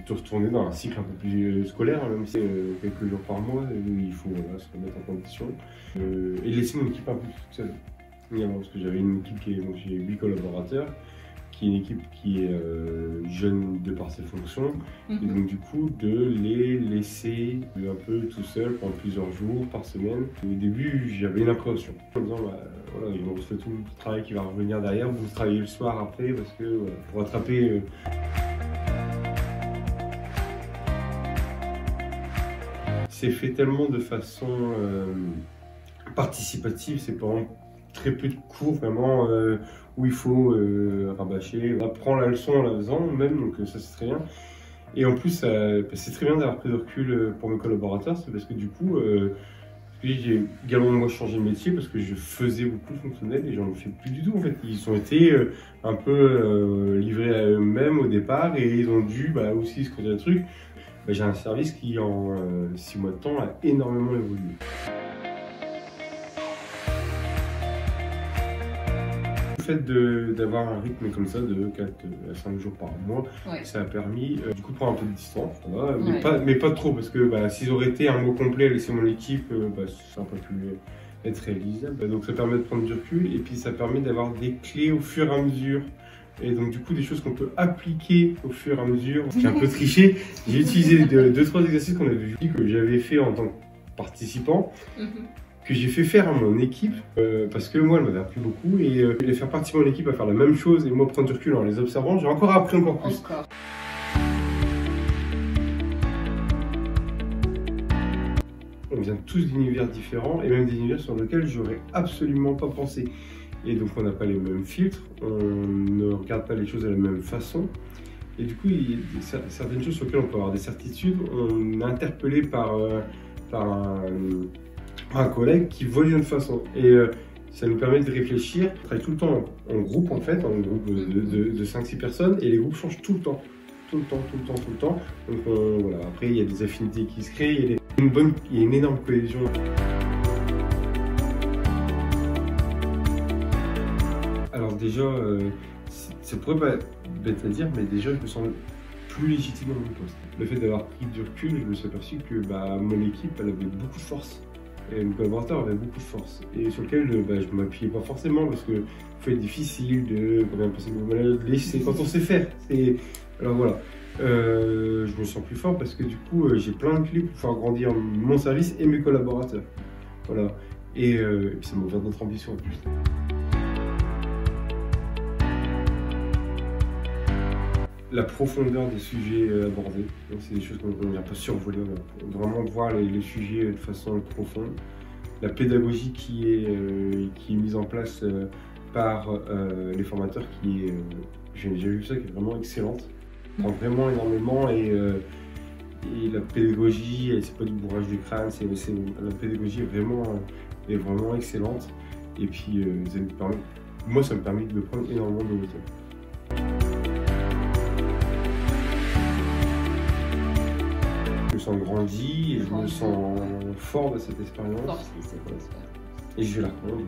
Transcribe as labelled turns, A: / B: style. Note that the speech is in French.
A: de retourner dans un cycle un peu plus scolaire, même si c'est quelques jours par mois, il faut se remettre en condition. Et laisser mon équipe un peu toute seule. Parce que j'avais une équipe donc j'ai 8 collaborateurs, qui est une équipe qui est jeune de par ses fonctions, et donc du coup de les laisser un peu tout seuls pendant plusieurs jours par semaine. Au début j'avais une appréhension, en disant voilà, ils vont refaire tout le travail qui va revenir derrière, vous travaillez le soir après, parce que pour rattraper... C'est fait tellement de façon participative, c'est pas très peu de cours vraiment où il faut rabâcher. On apprend la leçon en la faisant même, donc ça c'est très bien. Et en plus, c'est très bien d'avoir pris de recul pour mes collaborateurs, c'est parce que du coup, j'ai également moi changé de métier parce que je faisais beaucoup de fonctionnel et j'en fais plus du tout en fait. Ils ont été un peu livrés à eux-mêmes au départ et ils ont dû aussi se creuser le truc. J'ai un service qui en 6 mois de temps a énormément évolué. Le fait d'avoir un rythme comme ça de 4 à 5 jours par mois, ça a permis du coup de prendre un peu de distance, mais pas trop, parce que s'ils auraient été un mois complet à laisser mon équipe, ça n'aurait pas pu être réalisable. Donc ça permet de prendre du recul et puis ça permet d'avoir des clés au fur et à mesure. Et donc du coup des choses qu'on peut appliquer au fur et à mesure. J'ai un peu triché, j'ai utilisé 2-3 exercices qu'on avait vus, que j'avais fait en tant que participant, que j'ai fait faire à mon équipe, parce que moi elle m'avait appris beaucoup, et les faire participer à mon équipe à faire la même chose et moi prendre du recul en les observant, j'ai encore appris encore plus. On vient tous d'univers différents et même des univers sur lesquels j'aurais absolument pas pensé. Et donc on n'a pas les mêmes filtres, on ne regarde pas les choses de la même façon. Et du coup, il y a certaines choses sur lesquelles on peut avoir des certitudes. On est interpellé par un collègue qui voit d'une autre façon. Et ça nous permet de réfléchir. On travaille tout le temps en groupe en fait, en groupe de 5-6 personnes, et les groupes changent tout le temps. Tout le temps. Donc voilà. Après, il y a des affinités qui se créent, il y a une énorme cohésion. Alors déjà, ça pourrait pas être bête à dire, mais déjà je me sens plus légitime dans mon poste. Le fait d'avoir pris du recul, je me suis aperçu que mon équipe elle avait beaucoup de force. Et mes collaborateurs avaient beaucoup de force. Et sur lequel je ne m'appuyais pas forcément parce que c'est difficile de laisser quand on sait faire. Alors voilà. Je me sens plus fort parce que du coup j'ai plein de clés pour pouvoir grandir mon service et mes collaborateurs. Voilà. Et puis ça m'a ouvert d'autres ambitions en plus. La profondeur des sujets abordés, donc c'est des choses qu'on ne vient pas survoler, on va vraiment voir les sujets de façon profonde. La pédagogie qui est mise en place par les formateurs, j'ai vu ça, qui est vraiment excellente. On prend vraiment énormément et la pédagogie, c'est pas du bourrage du crâne, la pédagogie est vraiment excellente. Et puis moi ça me permet de prendre énormément de hauteur. Je me sens grandi et je me sens fort de cette expérience. Et je vais la reprendre.